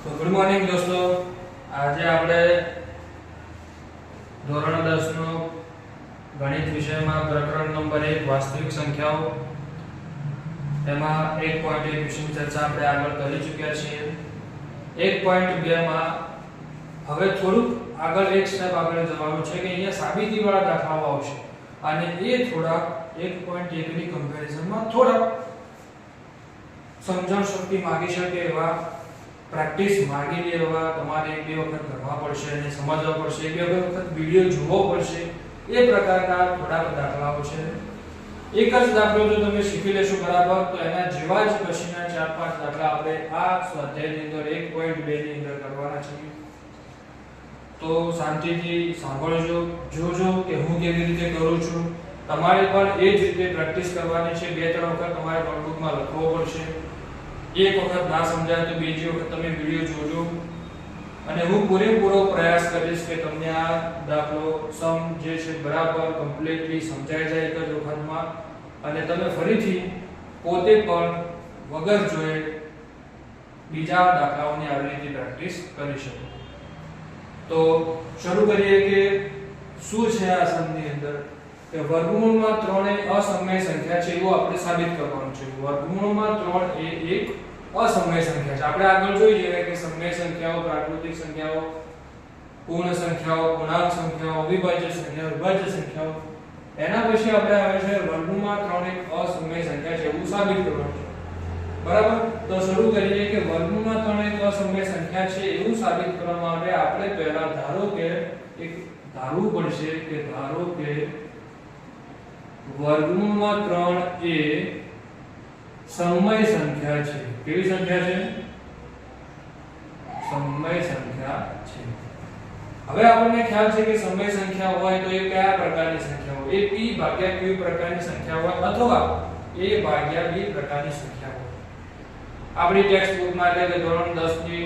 તો good morning દોસ્તો, આજે આપણે ધોરણ 10 નો ગણિત વિષયમાં પ્રકરણ નંબર 1 વાસ્તવિક સંખ્યાઓ એમાં 1.1 વિષયની ચર્ચા આપણે આગળ કરી ચૂક્યા છીએ. 1.2 માં હવે થોડુંક આગળ એક સ્ટેપ આગળ જવાનું છે કે અહીંયા સાબિતી વાળા દાખલાઓ આવશે અને એ થોડા 1.1 ની કમ્પેરિઝનમાં થોડા સમજણ શક્તિ માંગી શકે એવા પ્રેક્ટિસ માંગી લેવા તમારે એક બે વખત કરવા પડશે અને સમજવા પડશે, એક બે વખત વિડિયો જોવો પડશે. એ પ્રકારના થોડા દાખલાઓ છે. એક જ દાખલો જો તમે શીખી લેશો બરાબર તો એના જેવા જ પછીના 4-5 દાખલા આપણે આ સ્વાધ્યાયની અંદર 1.2 ની અંદર કરવાના છે. તો શાંતિથી સાંભળજો, જોજો કે હું કેવી રીતે કરું છું. તમારે પણ એ જ રીતે પ્રેક્ટિસ કરવાની છે. 2-3 વખત તમારે નોટબુકમાં લખવો પડશે. એક વખત ના સમજાય તો બીજી વખત તમે વિડિયો જોજો અને હું પૂરેપૂરો પ્રયાસ કરીશ કે તમને આ દાખલો સમ જે છે બરાબર કમ્પ્લીટલી સમજાઈ જાય એક જ વખતમાં અને તમે ફરીથી પોતે પણ વગર જોયે બીજા દાખલાઓની આવી રીતે પ્રેક્ટિસ કરી શકો. તો શરૂ કરીએ કે શું છે આ સમની અંદર કે વર્ગમૂળમાં 3 એ અસમય સંખ્યા છે એવું આપણે સાબિત કરવાનું છે. વર્ગમૂળમાં 3 એ એક અસમય સંખ્યા છે. આપણે આગળ જોઈ જઈએ કે સમય સંખ્યાઓ, પ્રાકૃતિક સંખ્યાઓ, પૂર્ણ સંખ્યાઓ, પૂર્ણાંક સંખ્યાઓ, અવિભાજ્ય સંખ્યાઓ, વિભાજ્ય સંખ્યાઓ, એના પછી આપણે આવે છે વર્ગમૂળમાં 3 એક અસમય સંખ્યા છે એવું સાબિત કરવાનું છે. બરાબર? તો શરૂ કરીએ કે વર્ગમૂળમાં 3 એક અસમય સંખ્યા છે એવું સાબિત કરવા માટે આપણે પહેલા ધારવું પડશે કે વર્ગમૂળમાં 3 એ સમય સંખ્યા છે. કેવી સંખ્યા છે? સમય સંખ્યા છે. હવે આપણને ખ્યાલ છે કે સમય સંખ્યા હોય તો એ કયા પ્રકારની સંખ્યા હોય? એ p ભાગ્યા q પ્રકારની સંખ્યા હોય અથવા a ભાગ્યા b પ્રકારની સંખ્યા હોય. આપણી ટેક્સ્ટ બુકમાં એટલે કે ધોરણ 10 ની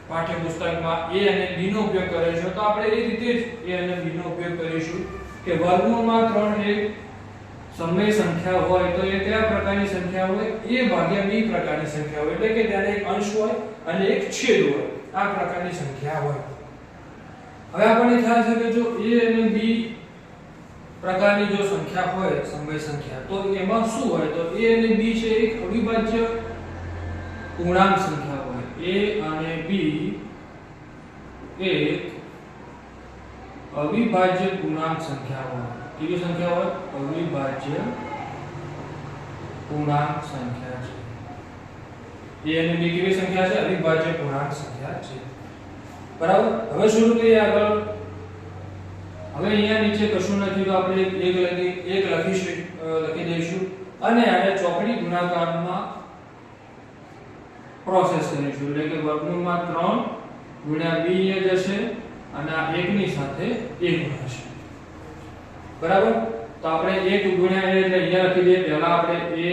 પાઠ્યપુસ્તકમાં a અને b નો ઉપયોગ કરે છે તો આપણે એ રીતે જ a અને b નો ઉપયોગ કરીશું કે વર્ગમૂળમાં 3 એ સમય સંખ્યા હોય તો એ કયા પ્રકારની સંખ્યા હોય? a ભાગ્યા b પ્રકારની સંખ્યા હોય. એટલે કે ત્યારે એક અંશ હોય અને એક છેદ હોય. આ પ્રકારની સંખ્યા હોય. હવે આપણને ખ્યાલ છે કે જો a અને b પ્રકારની જો સંખ્યા હોય સમય સંખ્યા તો એમાં શું હોય? તો a અને b છે એક અવિભાજ્ય પૂર્ણાંક સંખ્યા હોય. a અને b એક અવિભાજ્ય પૂર્ણાંક સંખ્યા હોય. કેવી સંખ્યા હોય? અવિભાજ્ય પૂર્ણાંક સંખ્યા છે. a અને b કેવી સંખ્યા છે? અવિભાજ્ય પૂર્ણાંક સંખ્યા છે. બરાબર? હવે શરૂ કરીએ આગળ. હવે અહીંયા નીચે કશું નથી તો આપણે એક લખી દઈશું અને આને ચોકડી ગુણાકારમાં પ્રોસેસ કરીશું. એટલે કે વર્ગમૂળમાં 3 ગુણ્યા b એ જશે અને આ 1 ની સાથે 1 હશે. બરાબર? તો આપણે 1 ગુણ્યા a એટલે અહીંયા લખી દઈએ. પહેલા આપણે a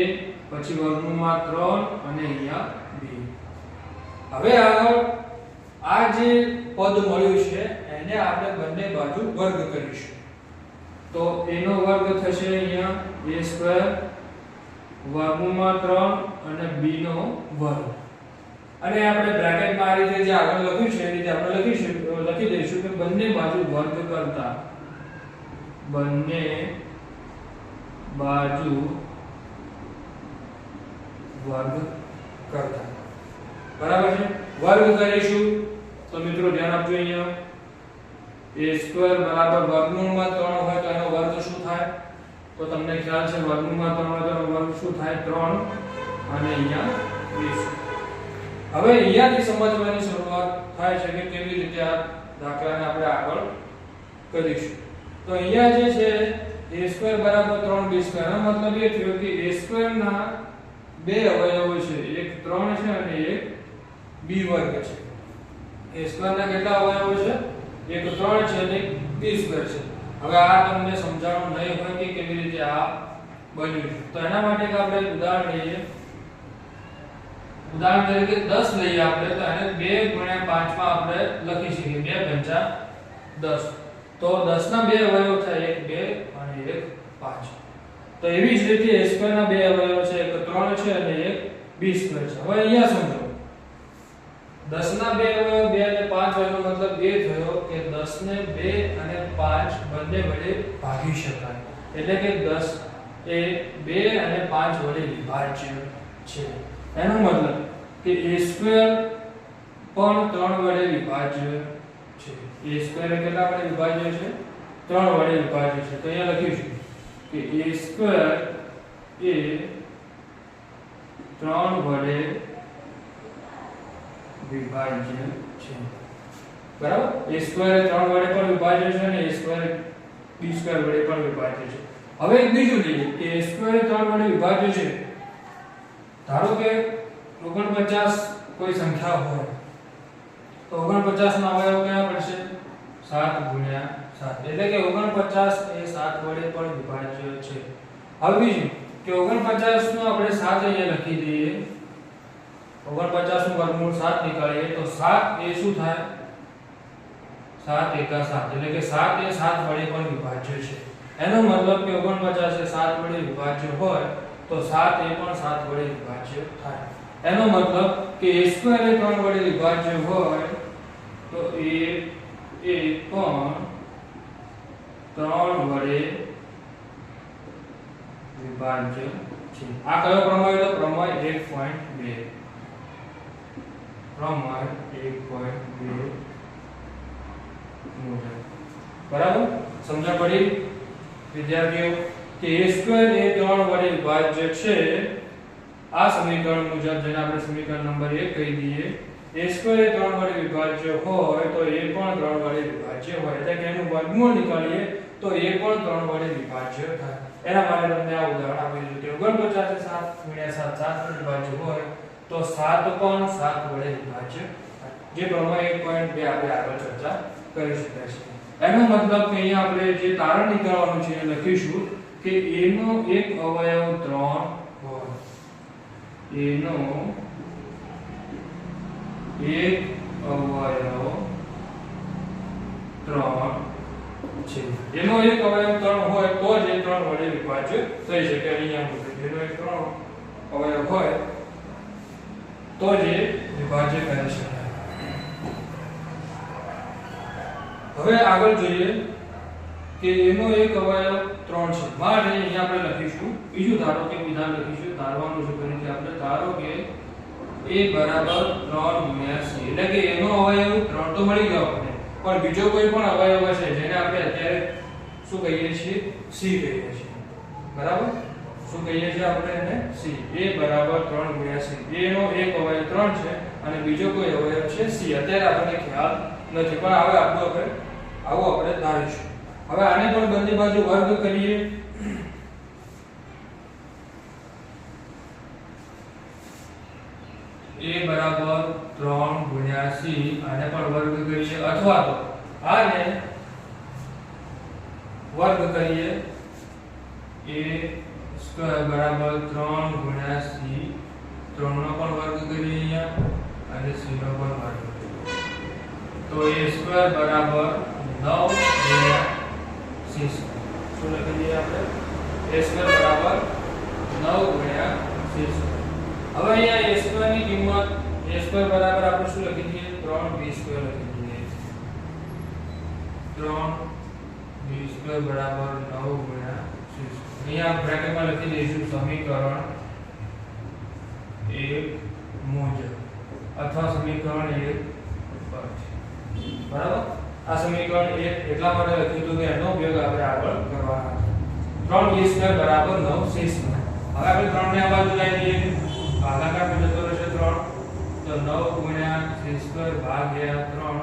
પછી વર્ગમૂળમાં 3 અને અહીંયા b. હવે આગળ આ જે પદ મળ્યું છે એને આપણે બંને બાજુ વર્ગ કરીશું. તો a નો વર્ગ થશે અહીંયા a² વર્ગમૂળમાં 3 અને b નો વર્ગ. અને આપણે બ્રેકેટમાં આ રીતે જે આગળ લખ્યું છે એ રીતે આપણે લખી દઈશું કે બંને બાજુ વર્ગ કરતા બરાબર છે. વર્ગ કરીશું તો મિત્રો ધ્યાન આપજો. અહીંયા a² બરાબર વર્ગમૂળમાં 3 હોય તો એનો વર્ગ શું થાય? તો તમને ખ્યાલ છે વર્ગમૂળમાં 3 હોય તો એનો વર્ગ શું થાય? 3 અને અહીંયા 20. હવે અહીંયાથી સમજવાની શરૂઆત થાય છે કે કેવી રીતે આ દાખલાને આપણે આગળ કરીશું. તો અહીંયા જે છે a² બરાબર 3b². એનો મતલબ એ થયો કે a² ના બે અવયવો છે, એક 3 છે અને એક b² છે. a² ના કેટલા અવયવો છે? એક 3 છે અને એક b² છે. હવે આ તમને સમજાવવાનું નહીં હોય કે કેવી રીતે આ બન્યું છે. તો એના માટે આપણે ઉદાહરણ લઈએ. ઉદાહરણ તરીકે 10 લઈએ આપણે તો એને 2 ગુણ્યા 5 માં આપણે લખી શકીએ. 2 × 10. તો 10 ના બે અવયવો થાય, એક 2 અને એક 5. તો એવી જ રીતે a² ના બે અવયવો છે, એક 3 છે અને એક b² છે. હવે અહીંયા સમજો 10 ના 2 અવયવ 2 અને 5 એનો મતલબ એ થયો કે 10 ને 2 અને 5 બંને વડે ભાગી શકાય, એટલે કે 10 એ 2 અને 5 વડે વિભાજ્ય છે. એનો મતલબ કે a² પણ 3 વડે વિભાજ્ય છે. a² એ કેટલા વડે વિભાજ્ય છે? 3 વડે વિભાજ્ય છે. તો અહીંયા લખીશું કે a² એ 3 વડે વિભાજ્ય છે. બરાબર? a² એ 3 વડે પણ વિભાજ્ય છે અને a² b² વડે પણ વિભાજ્ય છે. હવે એક બીજું લઈએ કે a² એ 3 વડે વિભાજ્ય છે. ધારો કે 49 કોઈ સંખ્યા હોય તો 49 નો અવયવ કયા પડશે? 7 ગુણ્યા 7, એટલે કે 49 એ 7 વડે પણ વિભાજ્ય છે. હવે બીજું કે 49 નો આપણે 7 અહીંયા લખી દઈએ, 49 નું વર્ગમૂળ 7 નીકાળીએ તો 7 એ શું થાય? 7 એકા 7, એટલે કે 7 એ 7 વડે પણ વિભાજ્ય છે. એનો મતલબ કે 49 એ 7 વડે વિભાજ્ય હોય તો 7 એ પણ 7 વડે વિભાજ્ય થાય. એનો મતલબ કે a² એ 3 વડે વિભાજ્ય હોય તો a એ પણ 3 વડે વિભાજ્ય છે. આ કયો પ્રમેય હતો? પ્રમેય 1.2. પ્રમેય 1.2 મુજબ. બરાબર? સમજણ પડી વિદ્યાર્થીઓ કે a² એ 3 વડે વિભાજ્ય છે. આ સમીકરણ મુજબ જેને આપણે સમીકરણ નંબર 1 કહી દઈએ, a² એ 3 વડે વિભાજ્ય હોય તો a પણ 3 વડે વિભાજ્ય હોય, એટલે કે એનું વર્ગમૂળ નીકાળીએ તો a પણ 3 વડે વિભાજ્ય થાય. એના માટે તમને આ ઉદાહરણ આપી દીધું કે 49 એ 7 ગુણ્યા 7 7 વડે વિભાજ્ય હોય તો 7 પણ 7 વડે વિભાજ્ય થાય. જે પ્રમેય 1.2 આપણે આગળ ચર્ચા કરી શકાય છે. એનો મતલબ કે અહીંયા આપણે જે તારણ નીકાળવાનું છે એ લખીશું કે a નો એક અવયવ 3 હોય, a નો એક અવયવ 3 છે. એનો એક અવયવ 3 હોય તો જ એ 3 વડે વિભાજ્ય થઈ શકે. અહીંયા મુજબ એનો એક 3 અવયવ હોય તો જ એ વિભાજ્ય કરી શકાય. હવે આગળ જોઈએ કે એનો એક અવયવ 3 છે. માટે અહીંયા આપણે લખીશું બીજું ધારો કે વિધાન લખીશું. ધારવાનું છે ફરીથી આપણે. ધારો કે a બરાબર 3 ગુણ્યા c, એટલે કે એનો અવયવ 3 તો મળી ગયો આપણને, પણ બીજો કોઈ પણ અવયવ છે જેને આપણે અત્યારે શું કહીએ છીએ? c કહીએ છીએ. બરાબર? શું કહીએ છીએ આપણે એને? c. a બરાબર 3 ગુણ્યા c. a નો એક અવયવ 3 છે અને બીજો કોઈ અવયવ છે c. અત્યારે આપણને ખ્યાલ નથી, પણ હવે આવું આપણે ધારીશું. હવે આને પણ બંને બાજુ વર્ગ કરીએ. a બરાબર 3 ગુણ્યા c, આને પણ વર્ગ કરીએ, અથવા તો આને વર્ગ કરીએ. a² બરાબર 3 ગુણ્યા c, 3 નો પણ વર્ગ કરીએ અહીંયા અને c નો પણ વર્ગ કરીએ. તો a² બરાબર 9 ગુણ્યા c². શું લખી દઈએ આપણે? a² બરાબર 9 ગુણ્યા c². હવે અહીંયા a² ની કિંમત a² બરાબર આપણે શું લખી દઈએ? 3b² લખી દઈએ. 3b² બરાબર 9 ગુણ્યા c². અહીંયા બ્રેકેટમાં લખી દઈશું સમીકરણ 1 મુજબ અથવા સમીકરણ 1 પર. બરાબર? આ સમીકરણ 1 એટલા માટે લખ્યું હતું કે એનો ઉપયોગ આપણે આગળ કરવાનો છે. 3b² બરાબર 9c². હવે આપણે 3 ને આ બાજુ લઈ લઈએ, ભાગાકાર માં જતો રહેશે 3, તો 9 ગુણ્યા c² ભાગ્યા 3.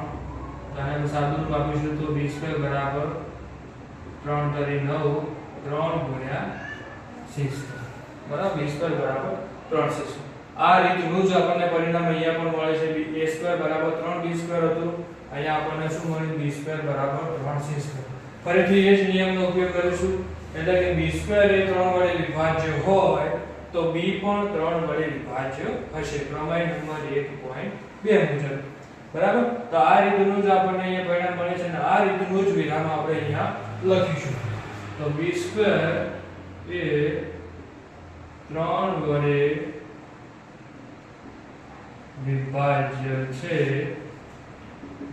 આને સાદું રૂપ આપીશું તો b² બરાબર 3 તરી 9, 3 ગુણ્યા c². બરાબર? b² બરાબર 3c². આ રીતનું જ આપણને પરિણામ અહીંયા પણ મળે છે. a² બરાબર 3b² હતું, અહીંયા આપણને શું મળ્યું? b² બરાબર 3c². ફરીથી એ જ નિયમનો ઉપયોગ કરીશું, એટલે કે b² એ 3 વડે વિભાજ્ય હોય તો b પણ 3 વડે વિભાજ્ય હશે. પ્રમેય નંબર 1.2 મુજબ. બરાબર? તો આ રીતનું જ આપણને અહીંયા પરિણામ મળે છે અને આ રીતનું જ વિધાન આપણે અહીંયા લખીશું. તો b² એ 3 વડે વિભાજ્ય છે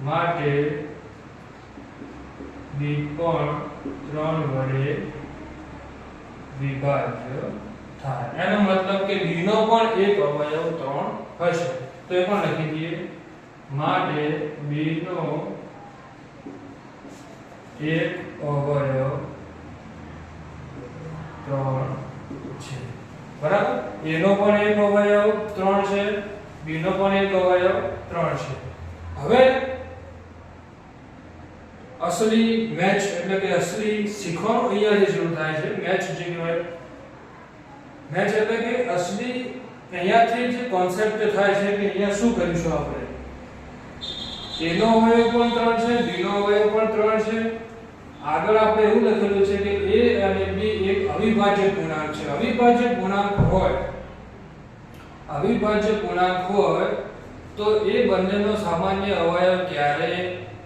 માટે બી પણ 3 વડે વિભાજ્ય થાય. એનો મતલબ કે બી નો પણ એક અવયવ 3 હશે. તો એ પણ લખી દઈએ માટે બી નો એક અવયવ 3 છે. બરાબર? a નો પણ એક અવયવ 3 છે, b નો પણ એક અવયવ 3 છે. હવે અસલી મેચ એટલે કે અસલી શીખવાનું અહીંયા શરૂ થાય છે. મેચ જે કહેવાય, મેચ એટલે કે અસલી અહીંયાથી જે કોન્સેપ્ટ થાય છે કે અહીંયા શું કરીશું આપણે. a નો અવયવ પણ 3 છે, b નો અવયવ પણ 3 છે. આગળ આપણે એવું લખેલું છે કે a અને b એક અવિભાજ્ય પૂર્ણાંક છે. અવિભાજ્ય પૂર્ણાંક હોય તો એ બંનેનો સામાન્ય અવયવ ક્યારે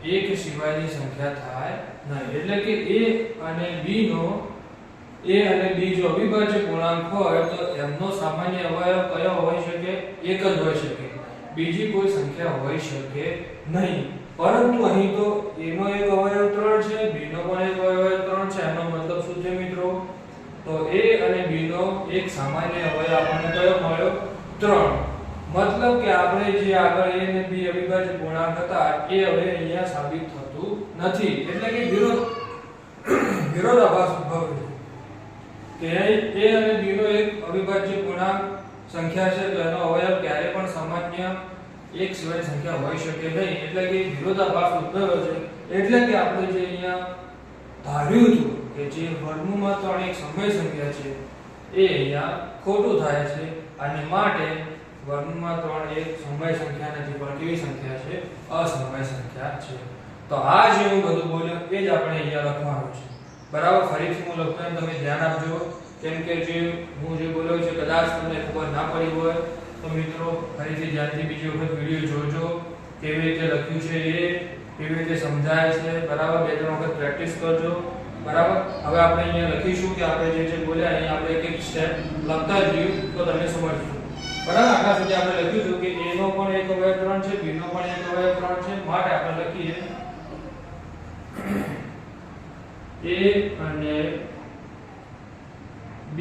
એક સિવાયની સંખ્યા થાય નહીં. એટલે કે a અને b જો અવિભાજ્ય પૂર્ણાંક હોય તો એમનો સામાન્ય અવયવ કયો હોઈ શકે? એક જ હોઈ શકે, બીજી કોઈ સંખ્યા હોઈ શકે નહીં. પરંતુ અહીં તો a નો એક અવયવ 3 છે, b નો પણ એક અવયવ 3 છે. એનો મતલબ શું છે મિત્રો? તો a અને b નો એક સામાન્ય અવયવ આપણને કયો મળ્યો? 3. મતલબ કે આપણે જે આગળ a અને b અવિભાજ્ય પૂર્ણાંક હતા એ હવે અહીંયા સાબિત થતું નથી. એટલે કે વિરોધાભાસ ઉદ્ભવે છે કે a અને b નો એક અવિભાજ્ય પૂર્ણાંક સંખ્યા છે તો એનો અવયવ ક્યારે પણ સામાન્ય એક સિવાય સંખ્યા હોઈ શકે નહીં. એટલે કે વિરોધાભાસ ઉદ્ભવ્યો છે. એટલે કે આપણે જે અહીંયા ધાર્યું હતું કે જે વર્ગમૂળમાં 3 એક સમય સંખ્યા છે એ અહીંયા ખોટું થાય છે. અને માટે વર્ગમૂળમાં 3 એક સમય સંખ્યા નથી પણ કેવી સંખ્યા છે? અસમય સંખ્યા છે. તો આ જે હું બધું બોલ્યો એ જ આપણે અહીંયા લખવાનું છે. બરાબર? ફરીથી હું લખું એમ તમે ધ્યાન આપજો, કેમ કે જે હું જે બોલ્યો છે કદાચ તમને ખબર ના પડી હોય તો મિત્રો ફરીથી ધ્યાનથી બીજી વખત વિડિયો જોજો. કેવી રીતે લખ્યું છે એ કેવી રીતે સમજાય છે. બરાબર? બે ત્રણ વખત પ્રેક્ટિસ કરજો. બરાબર? હવે આપણે અહીંયા લખીશું કે આપણે જે બોલ્યા અહીં આપણે એક એક સ્ટેપ લખતા જઈએ તો તમે સમજજો. બરાબર? આટલા સુધી આપણે લખ્યું હતું કે a નો પણ એક અવયવ 3 છે, b નો પણ એક અવયવ 3 છે. માટે આપણે લખીએ a અને b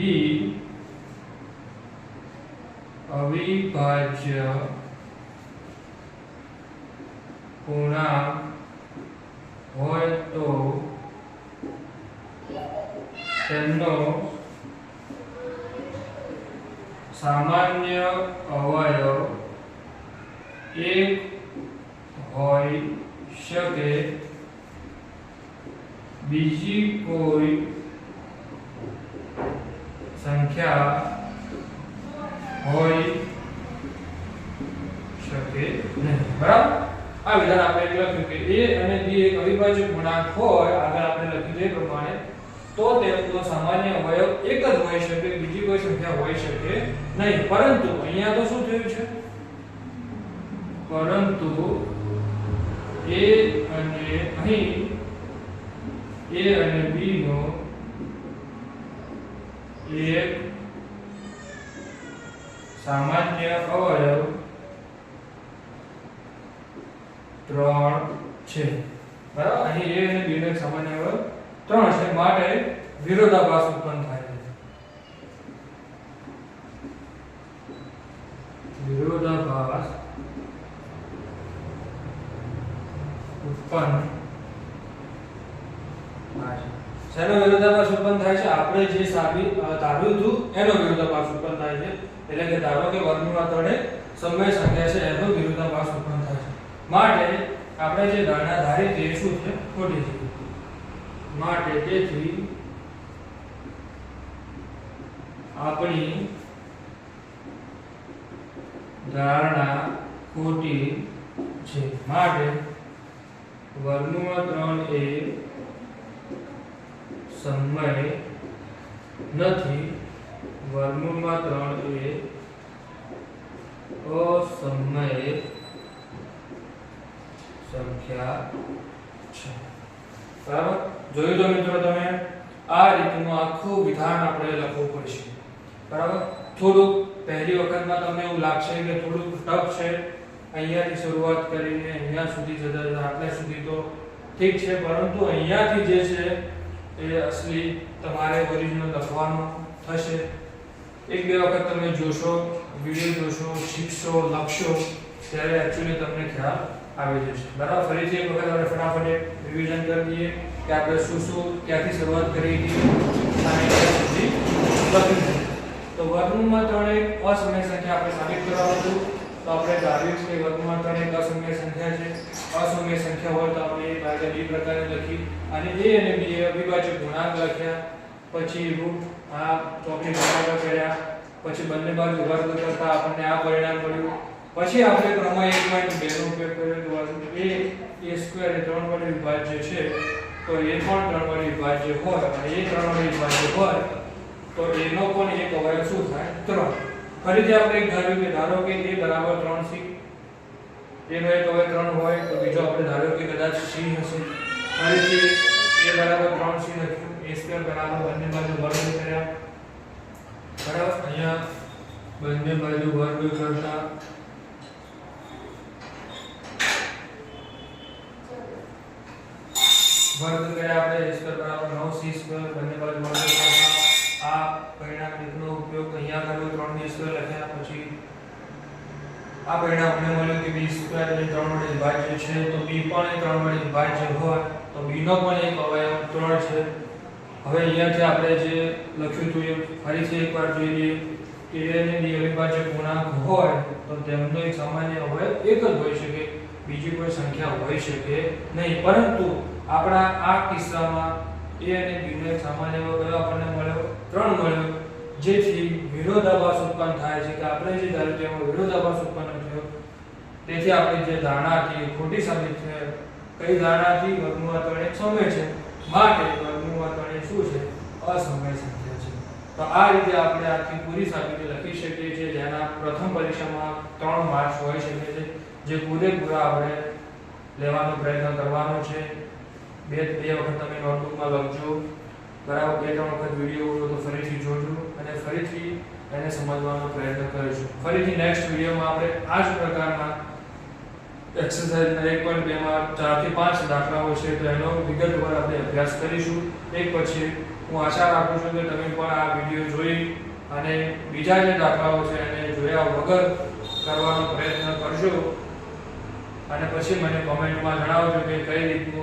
અવિભાજ્ય પૂર્ણાંક હોય તો તેમનો સામાન્ય અવયવ એક હોઈ શકે, બીજી કોઈ સંખ્યા હોઈ શકે નહીં. બરાબર? આ વિધાન આપણે લખ્યું કે a અને b એક અવિભાજ્ય પૂર્ણાંક હોય, આગળ આપણે લખ્યું છે એ પ્રમાણે, તો તેમનો સામાન્ય અવયવ એક જ હોઈ શકે, બીજી કોઈ સંખ્યા હોઈ શકે નહીં. પરંતુ અહીંયા તો શું થયું છે? પરંતુ a અને અહીં a અને b નો એક સામાન્ય અવયવ 3 છે. બરાબર? અહીં a અને b નો એક સામાન્ય અવયવ 3 છે. માટે વિરોધાભાસ ઉત્પન્ન થાય છે. વિરોધાભાસ ઉત્પન્ન થાય છે. શેનો વિરોધાભાસ ઉત્પન્ન થાય છે? આપણે જે ધાર્યું હતું એનો વિરોધાભાસ ઉત્પન્ન થાય છે. એટલે કે ધારો કે વર્ગમૂળમાં 3 સમય સંખ્યા છે એનો વિરોધાભાસ ઉત્પન્ન થાય છે. માટે આપણે જે ધારણા ધારી તે શું છે? ખોટી છે. માટે તેથી આપણી ધારણા ખોટી છે. માટે વર્ગમૂળમાં 3 એ સમય નથી, વર્ગમૂળમાં 3 એ અસમય સંખ્યા છે. બરાબર? જોયું તો મિત્રો તમે આ રીતનું આખું વિધાન આપણે લખવું પડશે. બરાબર? થોડુંક પહેલી વખતમાં તમને એવું લાગશે કે થોડું ટફ છે, અહીંયાથી શરૂઆત કરીને અહીંયા સુધી જતા જતા આટલા સુધી તો ઠીક છે, પરંતુ અહીંયાથી જે છે એ અસલી તમારે ઓરિજિનલ લખવાનું થશે. એક બે વખત તમે જોશો, વિડિયો જોશો, શીખશો, લખશો ત્યારે એક્ચ્યુઅલી તમને ખ્યાલ આવી જશે. બરાબર, ફરીથી એક વખત આપણે ફટાફટ રિવિઝન કરી દઈએ કે આપણે શું ક્યાંથી શરૂઆત કરી હતી અને ક્યાં સુધી લખી છે. તો વર્ગમૂળમાં 3 એક અસમય સંખ્યા આપણે સાબિત કરવાનું હતું. તો આપણે ધાર્યું કે વર્ગમૂળમાં 3 એક અસમય સંખ્યા છે. અસમય સંખ્યા હોય તો આપણે a ભાગ્યા b પ્રકારે લખી અને a અને b એ અવિભાજ્ય ગુણાંક લખ્યા. પછી રૂટ આ ચોકડી ગુણાકાર કર્યા, પછી બંને બાજુ વર્ગ કરતા આપણને આ પરિણામ મળ્યું. પછી આપણે પ્રમેય 1.2 નો ઉપયોગ કર્યો. તો a સ્ક્વેર એ 3 વડે વિભાજ્ય છે, તો એ પણ 3 વડે વિભાજ્ય હોય અને એ 3 વડે વિભાજ્ય હોય તો એનો પણ એક અવયવ શું થાય? 3. ફરીથી આપણે એક ધાર્યું કે ધારો કે a બરાબર 3c, a નો એક અવયવ 3 હોય તો બીજો આપણે ધાર્યો કે કદાચ c હશે. ફરીથી a બરાબર 3c લખ્યું, a સ્ક્વેર બરાબર બંને બાજુ વર્ગ કર્યા. બરાબર, અહીંયા બંને બાજુ વર્ગ કરતા વર્ગ કર્યા આપણે a સ્ક્વેર બરાબર 9c સ્ક્વેર બંને બાજુ વર્ગ કરતા આ પરિણામ એકનો ઉપયોગ અહીંયા કર્યો, 3b સ્ક્વેર લખ્યા. પછી આ પરિણામ અમને મળ્યું કે b સ્ક્વેર એ 3 વડે વિભાજ્ય છે, તો b પણ એ 3 વડે વિભાજ્ય હોય તો b નો પણ એક અવયવ 3 છે. હવે અહીંયાથી આપણે જે લખ્યું હતું એ ફરીથી એકવાર જોઈએ કે a અને b અવિભાજ્ય ગુણાંક હોય તો તેમનો એક સામાન્ય અવયવ એક જ હોઈ શકે, બીજી કોઈ સંખ્યા હોઈ શકે નહીં. પરંતુ આપણા આ કિસ્સામાં a અને b નો એક સામાન્ય અવયવ આપણને મળ્યો 3 મળ્યો, જેથી વિરોધાભાસ ઉત્પન્ન થાય છે કે આપણે જે ધાર્યું તેમાં વિરોધાભાસ ઉત્પન્ન થયો. તેથી આપણી જે ધારણા હતી ખોટી સાબિત થઈ. કઈ ધારણા હતી? વર્ગમૂળમાં 3 એક સમય છે, માટે વર્ગમૂળમાં 3 એ શું છે? અસમય સંખ્યા છે. તો આ રીતે આપણે આખી પૂરી સાબિતી લખી શકીએ છીએ, જેના પ્રથમ પરીક્ષામાં 3 માર્ક્સ હોઈ શકે છે, જે પૂરેપૂરા આપણે લેવાનો પ્રયત્ન કરવાનો છે. બે વખત તમે નોટબુકમાં લખજો. બરાબર, 2-3 વખત વિડિયો તો ફરીથી જોજો અને ફરીથી એને સમજવાનો પ્રયત્ન કરજો. ફરીથી નેક્સ્ટ વિડિયોમાં આપણે આ જ પ્રકારના એક્સરસાઇઝ 1.2 માં 4 થી 5 દાખલાઓ છે, તો એનો વિગતવાર આપણે અભ્યાસ કરીશું એક પછી. હું આશા રાખું છું કે તમે પણ આ વિડિયો જોઈ અને બીજા જે દાખલાઓ છે એને જોયા વગર કરવાનો પ્રયત્ન કરજો અને પછી મને કોમેન્ટમાં જણાવજો કે કઈ રીતનું